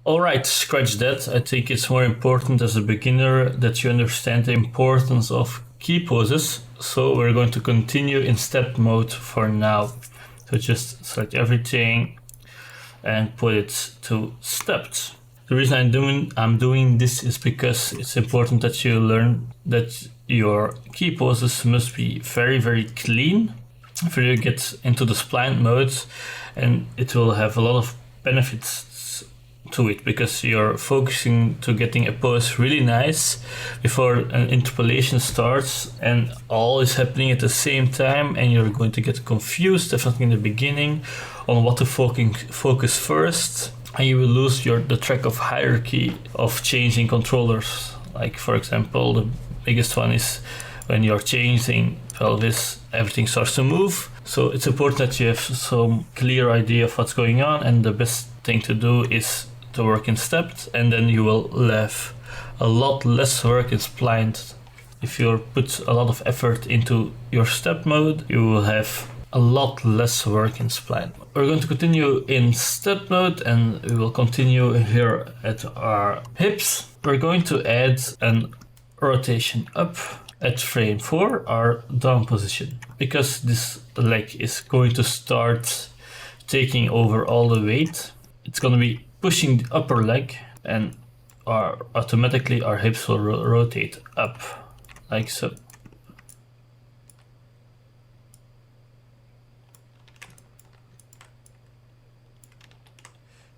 Alright, scratch that. I think it's more important as a beginner that you understand the importance of key poses. So we're going to continue in step mode for now. So just select everything and put it to stepped. The reason I'm doing this is because it's important that you learn that your key poses must be very, very clean before you get into the spline mode, and it will have a lot of benefits to it because you're focusing to getting a pose really nice before an interpolation starts and all is happening at the same time, and you're going to get confused definitely in the beginning on what to focus first, and you will lose the track of hierarchy of changing controllers. Like for example, the biggest one is when you're changing pelvis, everything starts to move. So it's important that you have some clear idea of what's going on, and the best thing to do is to work in stepped, and then you will have a lot less work in splined. If you put a lot of effort into your step mode, you will have a lot less work in spline. We're going to continue in step mode, and we will continue here at our hips. We're going to add an rotation up at frame 4, our down position, because this leg is going to start taking over all the weight. It's going to be pushing the upper leg, and automatically our hips will rotate up, like so.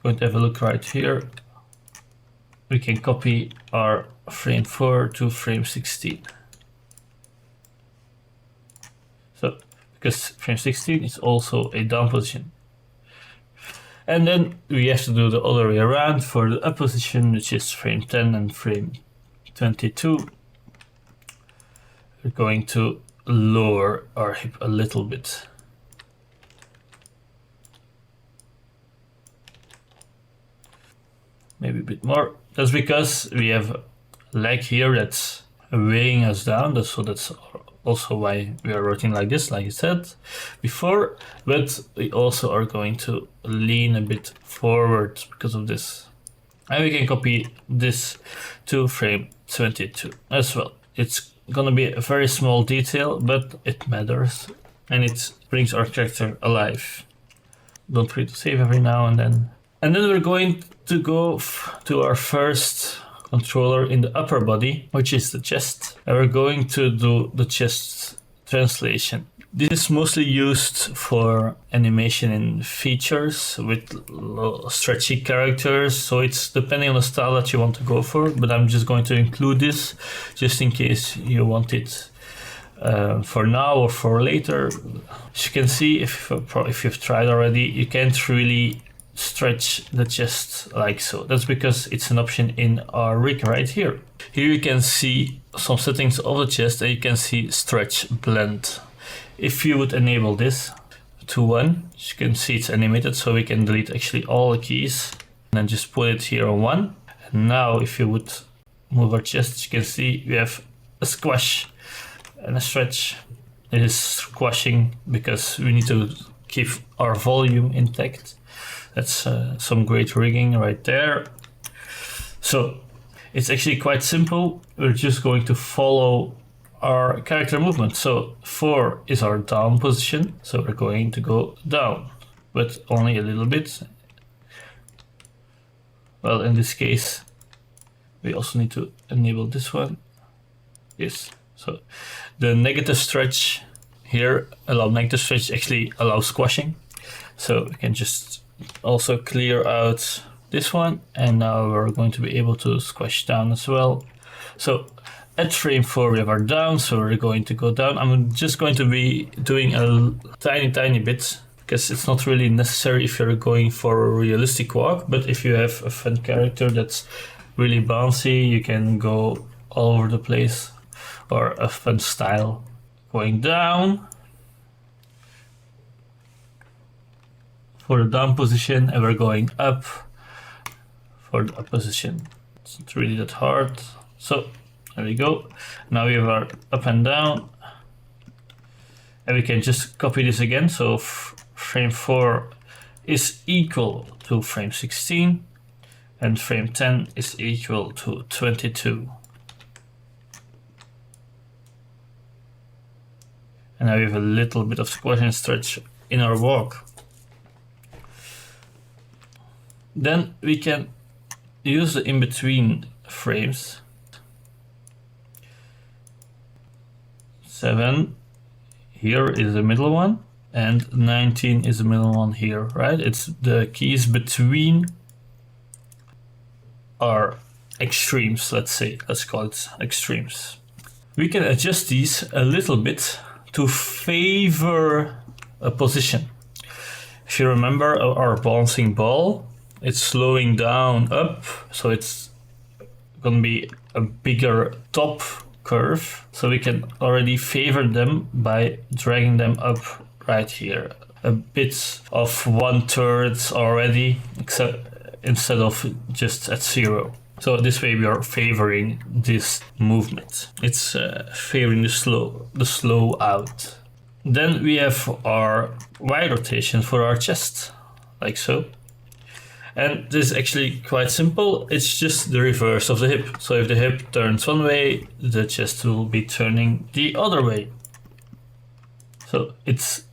Going to have a look right here. We can copy our frame 4 to frame 16. So, because frame 16 is also a down position. And then we have to do the other way around for the up position, which is frame 10 and frame 22. We're going to lower our hip a little bit. Maybe a bit more. That's because we have a leg here that's weighing us down. So that's also why we are rotating like this, like I said before, but we also are going to lean a bit forward because of this. And we can copy this to frame 22 as well. It's gonna be a very small detail, but it matters, and it brings our character alive. Don't forget to save every now and then. And then we're going to go to our first controller in the upper body, which is the chest. And we're going to do the chest translation. This is mostly used for animation in features with stretchy characters, so it's depending on the style that you want to go for, but I'm just going to include this just in case you want it for now or for later. As you can see, if you've tried already, you can't really stretch the chest like so. That's because it's an option in our rig right here. Here you can see some settings of the chest, and you can see stretch blend. If you would enable this to 1, as you can see it's animated, so we can delete actually all the keys and then just put it here on 1. And now if you would move our chest, you can see we have a squash and a stretch. It is squashing because we need to keep our volume intact. That's some great rigging right there. So it's actually quite simple. We're just going to follow our character movement. So 4 is our down position. So we're going to go down, but only a little bit. Well, in this case, we also need to enable this one. Yes. So the negative stretch here, negative stretch actually allows squashing. So we can just also clear out this one, and now we're going to be able to squash down as well. So at frame 4 we have our down, so we're going to go down. I'm just going to be doing a tiny bit because it's not really necessary if you're going for a realistic walk, but if you have a fun character that's really bouncy, you can go all over the place, or a fun style. Going down for the down position, and we're going up for the up position. It's not really that hard. So there we go. Now we have our up and down, and we can just copy this again. So frame 4 is equal to frame 16. and frame 10 is equal to 22. And now we have a little bit of squash and stretch in our walk. Then we can use the in-between frames. 7 here is the middle one, and 19 is the middle one here, right? It's the keys between our extremes, let's say. Let's call it extremes. We can adjust these a little bit to favor a position. If you remember our bouncing ball, it's slowing down up, so it's gonna be a bigger top curve. So we can already favor them by dragging them up right here. A bit of 1/3 already, instead of just at 0. So this way we are favoring this movement. It's favoring the slow out. Then we have our Y rotation for our chest, like so. And this is actually quite simple. It's just the reverse of the hip. So if the hip turns one way, the chest will be turning the other way. So it's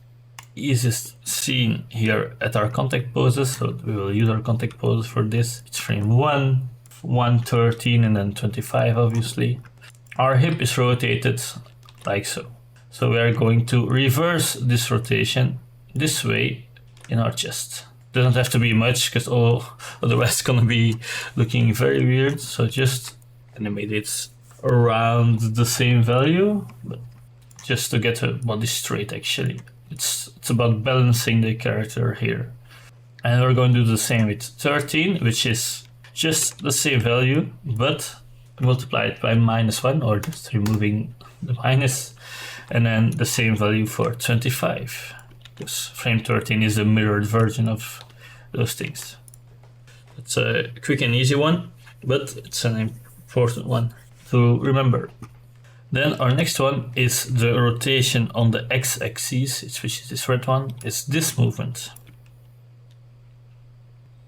easiest seen here at our contact poses. So we will use our contact poses for this. It's frame 1, 113, and then 25, obviously. Our hip is rotated like so. So we are going to reverse this rotation this way in our chest. Doesn't have to be much, because otherwise it's gonna be looking very weird. So just animate it around the same value, but just to get the body straight. Actually, it's about balancing the character here. And we're going to do the same with 13, which is just the same value, but multiplied by -1, or just removing the minus, and then the same value for 25. Because frame 13 is a mirrored version of those things. It's a quick and easy one, but it's an important one to remember. Then our next one is the rotation on the x-axis, which is this red one. It's this movement.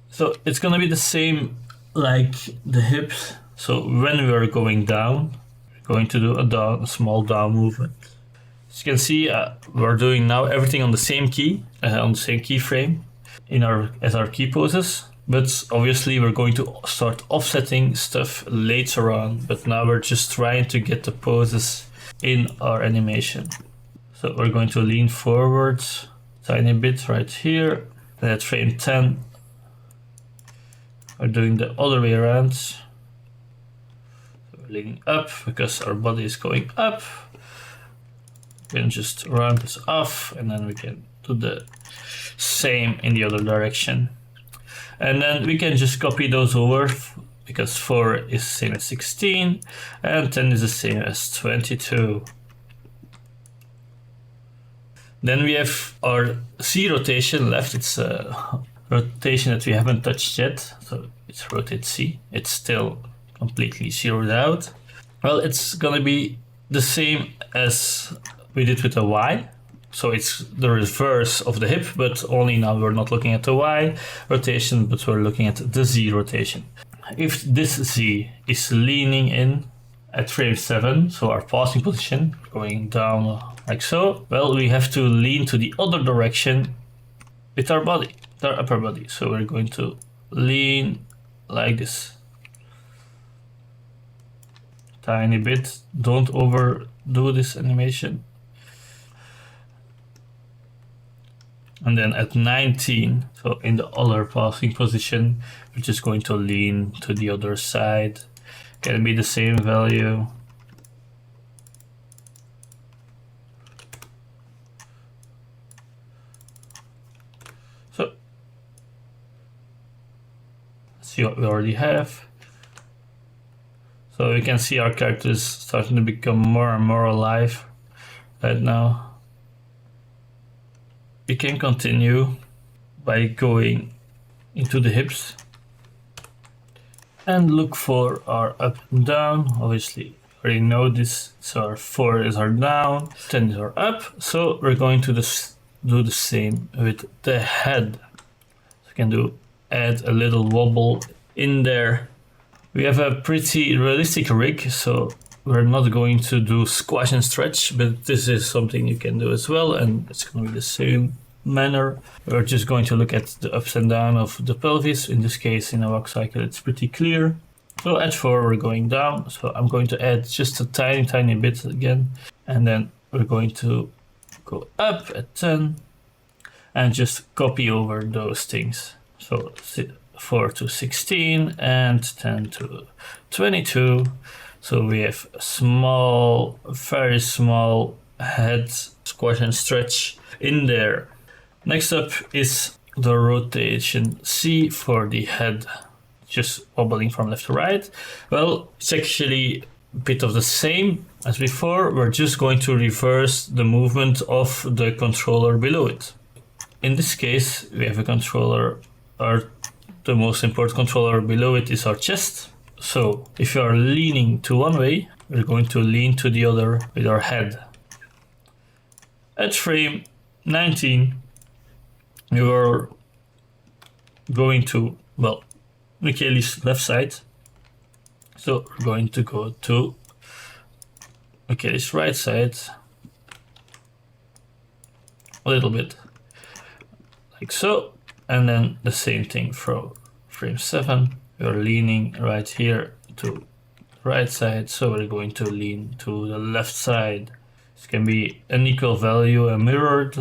So it's gonna be the same like the hips. So when we are going down, we're going to do a small down movement. As you can see, we're doing now everything on the same key, on the same keyframe as our key poses. But obviously we're going to start offsetting stuff later on. But now we're just trying to get the poses in our animation. So we're going to lean forward a tiny bit right here. And at frame 10, we're doing the other way around. So we're leaning up because our body is going up. We can just round this off, and then we can do the same in the other direction. And then we can just copy those over, because 4 is the same as 16 and 10 is the same as 22. Then we have our Z rotation left. It's a rotation that we haven't touched yet, so it's rotate C. It's still completely zeroed out. Well, it's gonna be the same as we did with the Y. So it's the reverse of the hip, but only now we're not looking at the Y rotation, but we're looking at the Z rotation. If this Z is leaning in at frame 7, so our passing position, going down like so, well, we have to lean to the other direction with our body, with our upper body. So we're going to lean like this. Tiny bit, don't overdo this animation. And then at 19, so in the other passing position, we're just going to lean to the other side. Can be the same value. So let's see what we already have. So we can see our character is starting to become more and more alive right now. We can continue by going into the hips and look for our up and down. Obviously, we already know this. So our 4 is our down, 10 is our up. So we're going to do the same with the head. So we can add a little wobble in there. We have a pretty realistic rig, so we're not going to do squash and stretch, but this is something you can do as well, and it's going to be the same manner. We're just going to look at the ups and downs of the pelvis. In this case, in a walk cycle, it's pretty clear. So at 4, we're going down. So I'm going to add just a tiny bit again, and then we're going to go up at 10 and just copy over those things. So 4 to 16 and 10 to 22. So we have a small, very small head squash and stretch in there. Next up is the rotation C for the head, just wobbling from left to right. Well, it's actually a bit of the same as before. We're just going to reverse the movement of the controller below it. In this case, we have a controller, the most important controller below it is our chest. So if you are leaning to one way, we're going to lean to the other with our head. At frame 19, we are going to, well, Michele's left side. So we're going to go to Michele's right side a little bit, like so. And then the same thing for frame 7. We're leaning right here to right side, so we're going to lean to the left side. This can be an equal value and mirrored,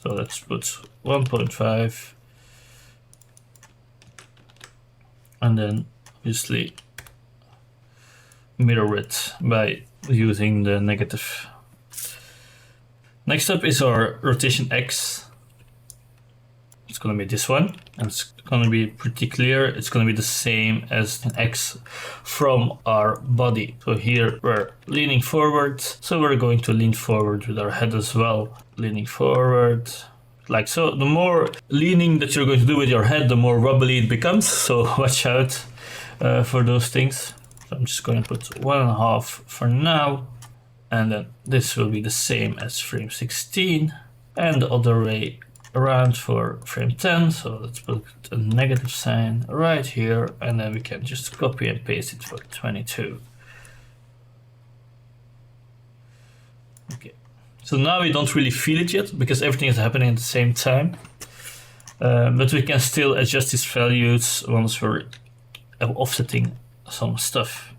so let's put 1.5, and then obviously mirror it by using the negative. Next up is our rotation X. It's going to be this one, and it's going to be pretty clear. It's going to be the same as an X from our body. So here we're leaning forward, so we're going to lean forward with our head as well. Leaning forward, like so. The more leaning that you're going to do with your head, the more wobbly it becomes, so watch out for those things. So I'm just going to put 1.5 for now, and then this will be the same as frame 16, and the other way around for frame 10. So let's put a negative sign right here, and then we can just copy and paste it for 22. Okay, so now we don't really feel it yet because everything is happening at the same time, but we can still adjust these values once we're offsetting some stuff.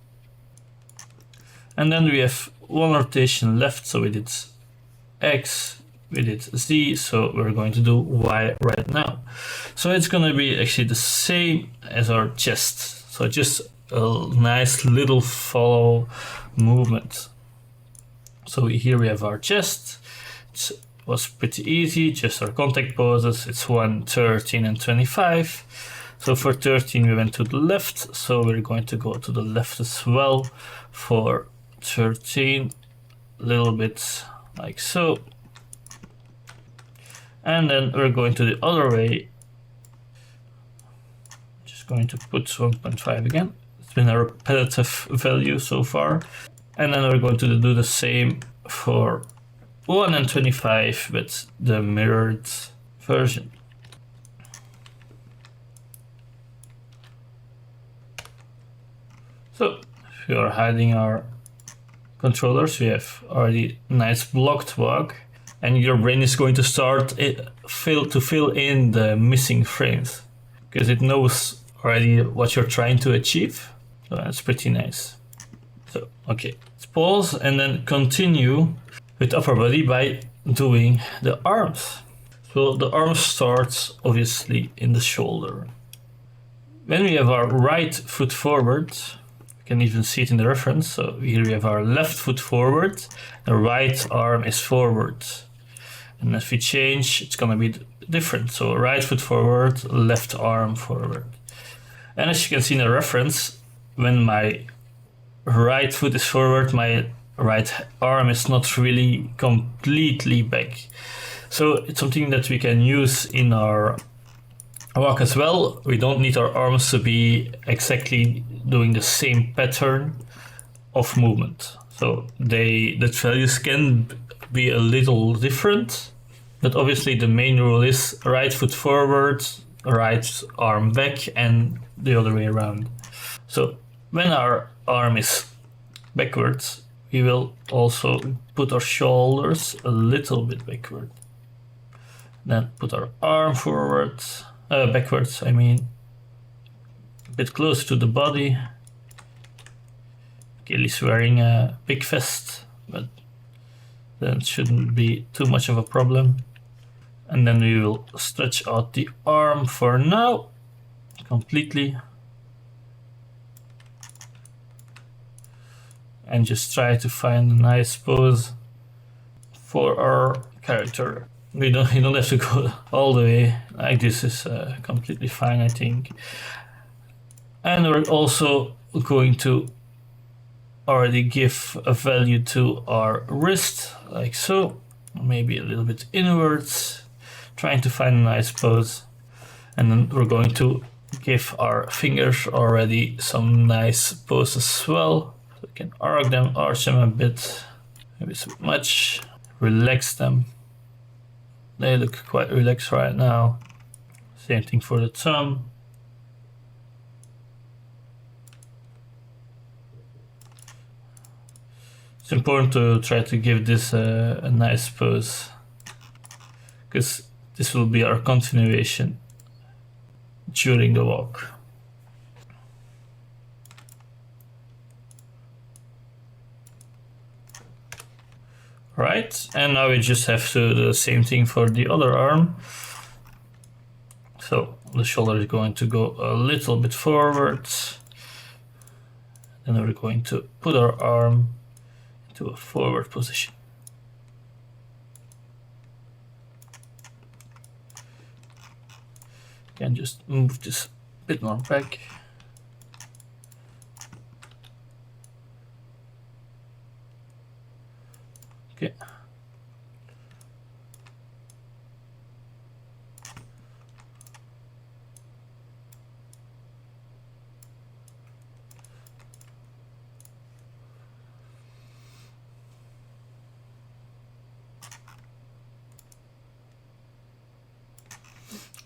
And then we have one rotation left, so we did X, we did Z, so we're going to do Y right now. So it's going to be actually the same as our chest. So just a nice little follow movement. So here we have our chest. It was pretty easy, just our contact poses. It's 1, 13 and 25. So for 13 we went to the left, so we're going to go to the left as well for 13, a little bit like so. And then we're going to the other way. Just going to put 1.5 again. It's been a repetitive value so far. And then we're going to do the same for 1 and 25 with the mirrored version. So if we are hiding our controllers, we have already nice blocked walk, and your brain is going to start to fill in the missing frames because it knows already what you're trying to achieve. So that's pretty nice. So okay, let's pause and then continue with upper body by doing the arms. So the arms starts obviously in the shoulder. When we have our right foot forward, you can even see it in the reference. So here we have our left foot forward, the right arm is forward. And if we change, it's gonna be different. So right foot forward, left arm forward. And as you can see in the reference, when my right foot is forward, my right arm is not really completely back. So it's something that we can use in our walk as well. We don't need our arms to be exactly doing the same pattern of movement. So the values can be a little different, but obviously the main rule is right foot forward, right arm back and the other way around. So when our arm is backwards, we will also put our shoulders a little bit backward. Then put our arm forward, backwards, I mean, a bit closer to the body. Kelly's wearing a big vest, but that shouldn't be too much of a problem. And then we will stretch out the arm for now, completely. And just try to find a nice pose for our character. You don't have to go all the way. Like this is completely fine, I think. And we're also going to already give a value to our wrist, like so. Maybe a little bit inwards, trying to find a nice pose. And then we're going to give our fingers already some nice pose as well. So we can arch them a bit, maybe it's a bit much. Relax them. They look quite relaxed right now. Same thing for the thumb. It's important to try to give this a nice pose, because this will be our continuation during the walk. Right, and now we just have to do the same thing for the other arm. So the shoulder is going to go a little bit forward. Then we're going to put our arm into a forward position. Can just move this a bit more back. Okay.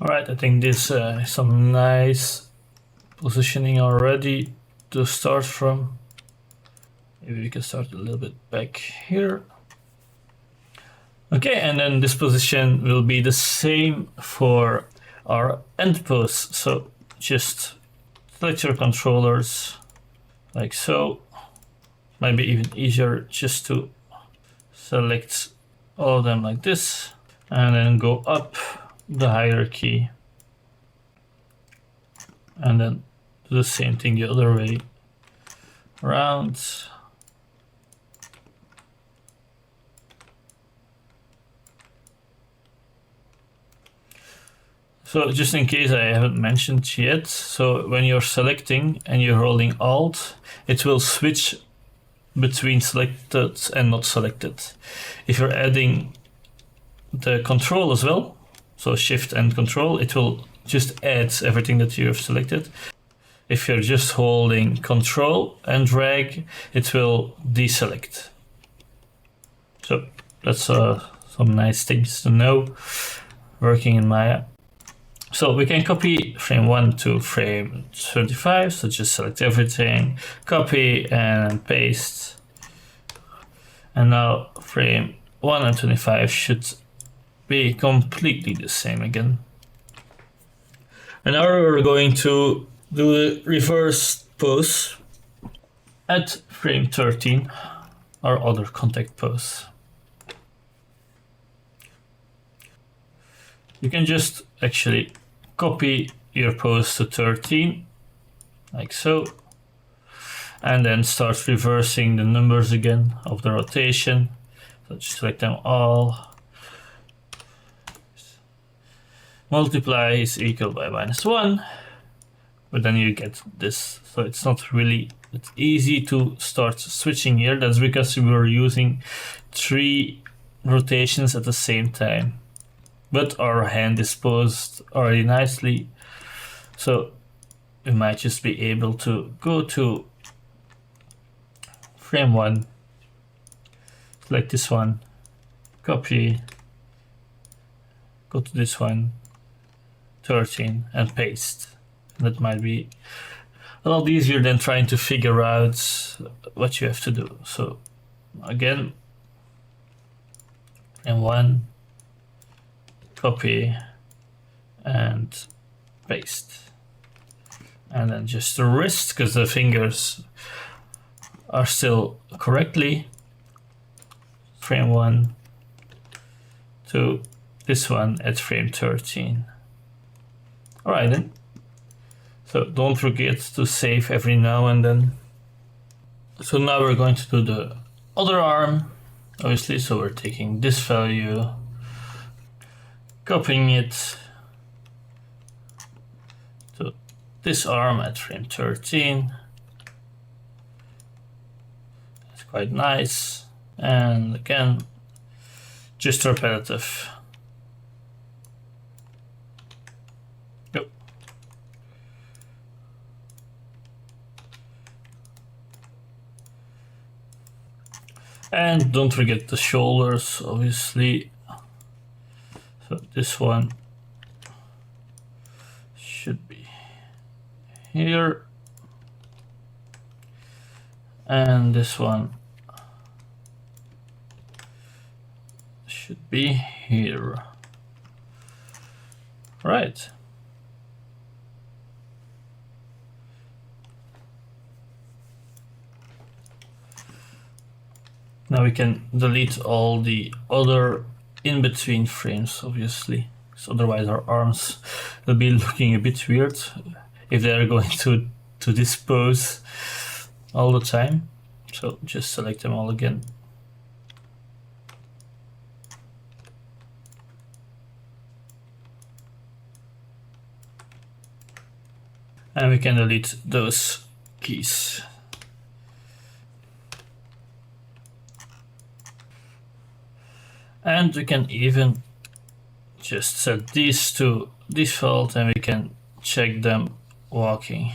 All right, I think this is some nice positioning already to start from. Maybe we can start a little bit back here. Okay, and then this position will be the same for our end pose. So just select your controllers like so. Might be even easier just to select all of them like this and then go up the hierarchy and then do the same thing the other way around. So just in case I haven't mentioned yet, so when you're selecting and you're holding Alt, it will switch between selected and not selected. If you're adding the control as well, so Shift and Control, it will just add everything that you have selected. If you're just holding Control and drag, it will deselect. So that's some nice things to know working in Maya. So we can copy frame 1 to frame 25, so just select everything, copy and paste. And now frame 1 and 25 should be completely the same again. And now we're going to do the reverse pose at frame 13, our other contact pose. You can just actually copy your pose to 13, like so, and then start reversing the numbers again of the rotation. So just select them all. Multiply is equal by -1, but then you get this. So it's not really it's easy to start switching here. That's because we were using 3 rotations at the same time. But our hand is posed already nicely, so we might just be able to go to frame 1, select this one, copy, go to this one, 13 and paste. That might be a lot easier than trying to figure out what you have to do. So again, and one, copy and paste. And then just the wrist, because the fingers are still correctly. Frame 1 to this one at frame 13. Alright then. So don't forget to save every now and then. So now we're going to do the other arm, obviously. So we're taking this value, copying it to this arm at frame 13. That's quite nice. And again, just repetitive. Yep. And don't forget the shoulders, obviously. So this one should be here. And this one should be here. Right. Now we can delete all the other in-between frames, obviously, because otherwise our arms will be looking a bit weird if they are going to this pose all the time. So just select them all again. And we can delete those keys. And we can even just set these to default and we can check them walking,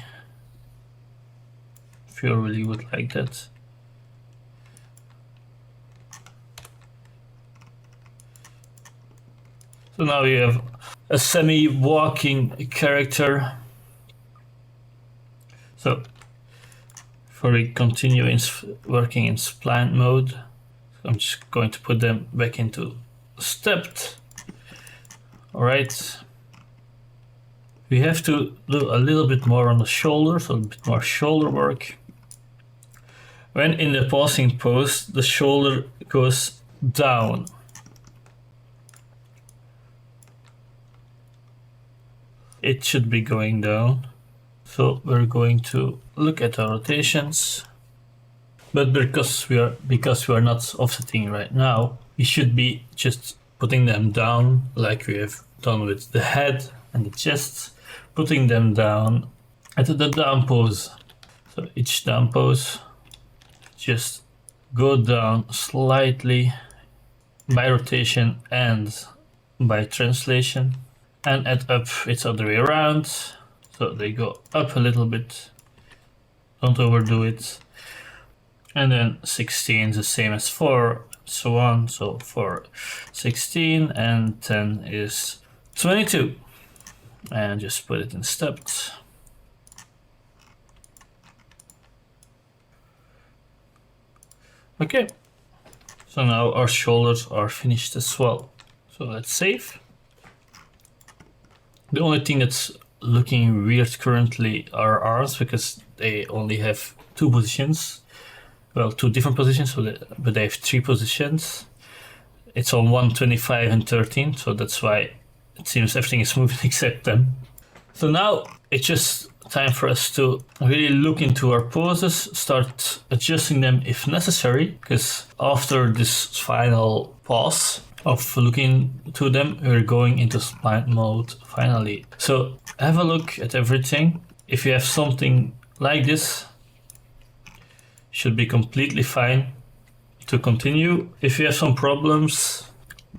if you really would like that. So now we have a semi-walking character. So before we continue working in spline mode, I'm just going to put them back into stepped. All right. We have to do a little bit more on the shoulder, so a bit more shoulder work. When in the pausing pose, the shoulder goes down. It should be going down. So we're going to look at our rotations. But because we are not offsetting right now, we should be just putting them down like we have done with the head and the chest, putting them down at the down pose. So each down pose, just go down slightly by rotation and by translation, and at up it's the other way around. So they go up a little bit, don't overdo it. And then 16 is the same as 4, so on. So for 16 and 10 is 22. And just put it in stepped. Okay. So now our shoulders are finished as well. So let's save. The only thing that's looking weird currently are arms, because they only have 2 positions. Well, 2 different positions, but they have 3 positions. It's on 1, 25 and 13, so that's why it seems everything is moving except them. So now it's just time for us to really look into our poses, start adjusting them if necessary, because after this final pause of looking to them, we're going into spline mode finally. So have a look at everything. If you have something like this, should be completely fine to continue. If you have some problems,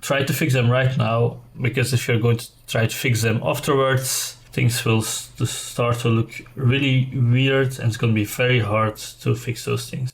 try to fix them right now, because if you're going to try to fix them afterwards, things will start to look really weird and it's going to be very hard to fix those things.